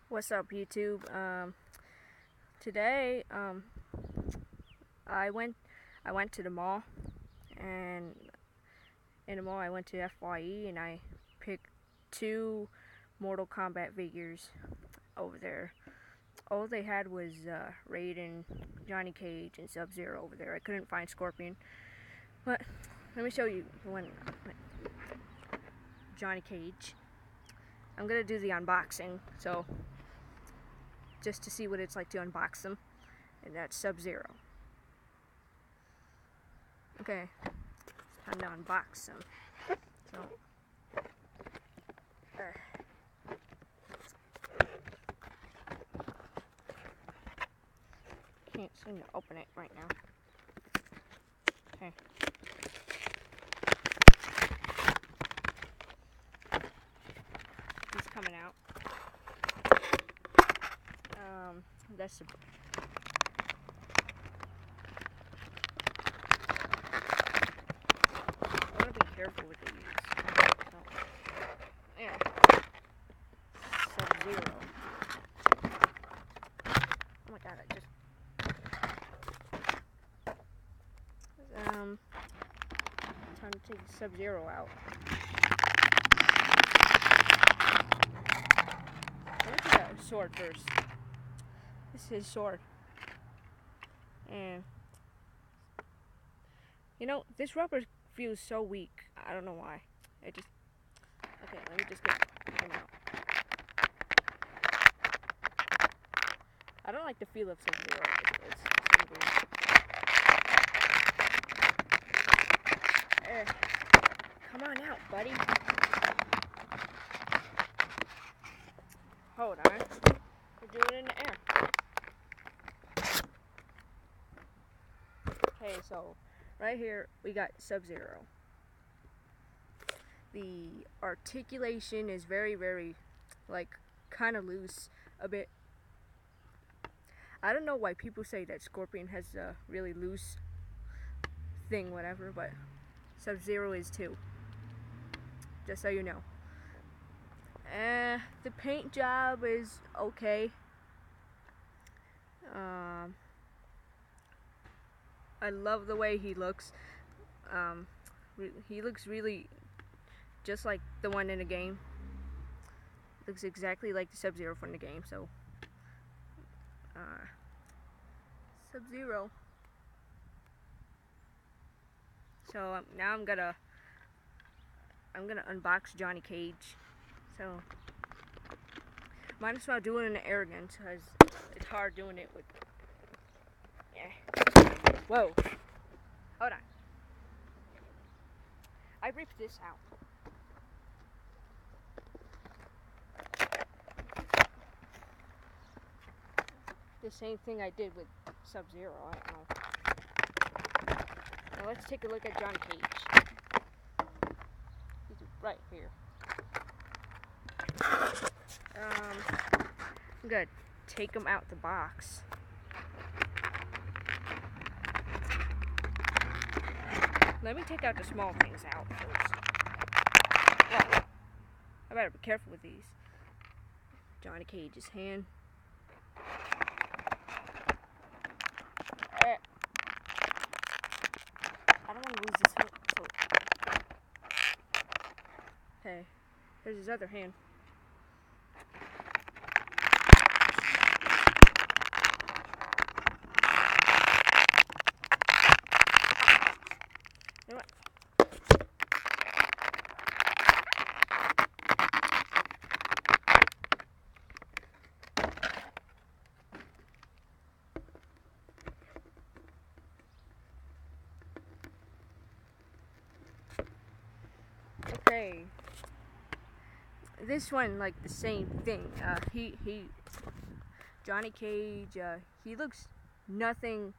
What's up, YouTube? Today, I went to the mall, and in the mall I went to FYE, and I picked 2 Mortal Kombat figures over there. All they had was Raiden, Johnny Cage, and Sub-Zero over there. I couldn't find Scorpion, but let me show you one. Johnny Cage. I'm gonna do the unboxing, so just to see what it's like to unbox them, and that's Sub-Zero. Okay, it's time to unbox them. So, can't seem to open it right now. Okay. He's coming out. That's the. I want to be careful with these. So, yeah. Sub-Zero. Oh my god, I just. Time to take Sub-Zero out. Let me take out his sword first. This is his sword. And you know, this rubber feels so weak. I don't know why. Okay, let me just get him out. I don't like the feel of Sub-Zero. Come on out, buddy. Hold on. We're doing it in the air. Okay, so right here we got Sub-Zero. The articulation is very, like, kind of loose a bit. I don't know why people say that Scorpion has a really loose thing, whatever, but Sub-Zero is too. Just so you know. The paint job is okay. I love the way he looks. He looks really just like the one in the game. Looks exactly like the Sub-Zero from the game. So, Sub-Zero. So now I'm gonna unbox Johnny Cage. So might as well do it in the air again, because it's hard doing it with. Yeah. Whoa. Hold on. I ripped this out. The same thing I did with Sub-Zero. I don't know. Now let's take a look at Johnny Cage. He's right here. I'm gonna take him out the box. Let me take out the small things out first. Yeah. I better be careful with these. Johnny Cage's hand. I don't want to lose this hook. Okay, here's his other hand. You know what? Okay, this one, like, the same thing. Johnny Cage, he looks nothing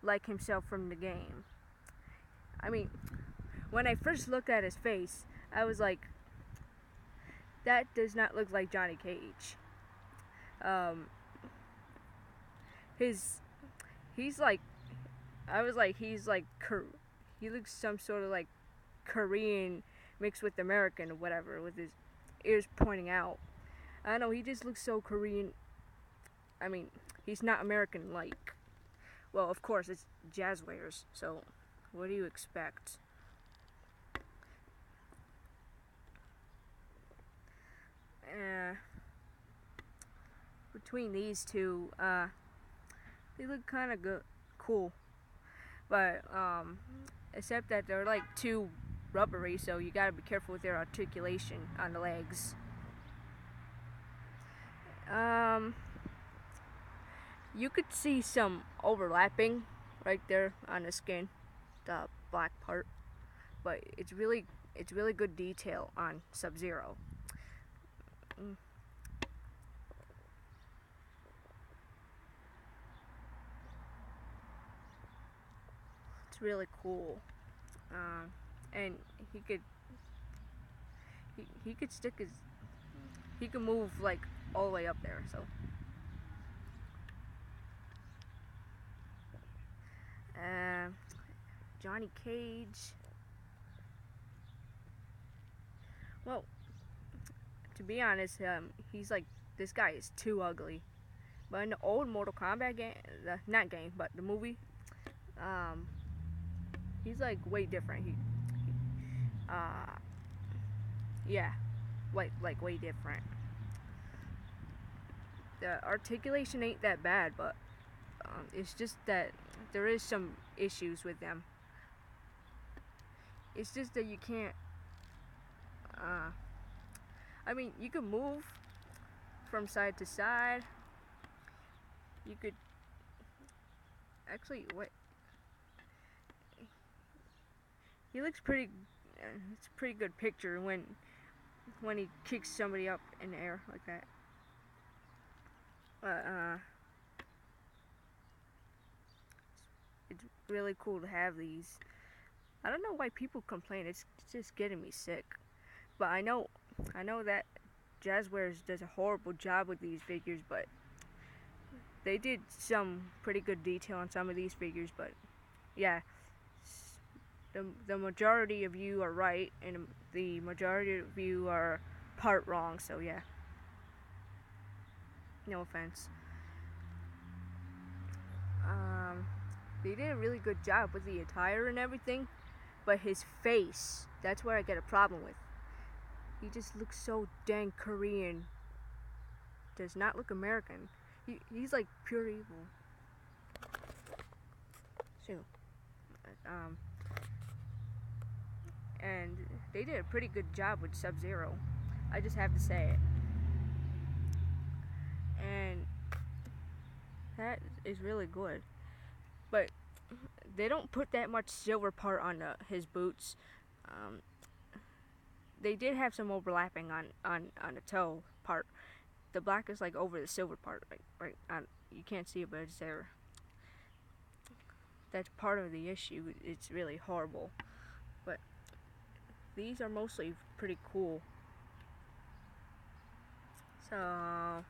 like himself from the game. I mean, when I first looked at his face, I was like, that does not look like Johnny Cage. He's like, I was like, he looks some sort of like Korean mixed with American or whatever, with his ears pointing out. I don't know, he just looks so Korean. I mean, he's not American like. Well, of course, it's Jazzwares, so what do you expect? Between these two, they look kind of good, cool, but except that they're like too rubbery, so you gotta be careful with their articulation on the legs. You could see some overlapping right there on the skin, the black part, but it's really good detail on Sub-Zero. It's really cool, and he could stick his, he could move like all the way up there. So Johnny Cage. Well, to be honest, he's like, this guy is too ugly. But in the old Mortal Kombat game, not game, but the movie, he's like way different. Yeah, like way different. The articulation ain't that bad, but it's just that there is some issues with them. It's just that you can't. I mean, you can move from side to side. You could actually wait. He looks pretty. It's a pretty good picture when he kicks somebody up in the air like that. It's really cool to have these. I don't know why people complain. It's just getting me sick. But I know that Jazzwares does a horrible job with these figures, but they did some pretty good detail on some of these figures. But yeah, the majority of you are right, and the majority of you are part wrong. So yeah, no offense. They did a really good job with the attire and everything, but his face, that's where I get a problem with. He just looks so dang Korean. Does not look American. He's like pure evil. So, and they did a pretty good job with Sub-Zero. I just have to say it. And that is really good. But they don't put that much silver part on his boots. They did have some overlapping on the toe part. The black is like over the silver part, right on. You can't see it, but it's there. That's part of the issue. It's really horrible. But these are mostly pretty cool. So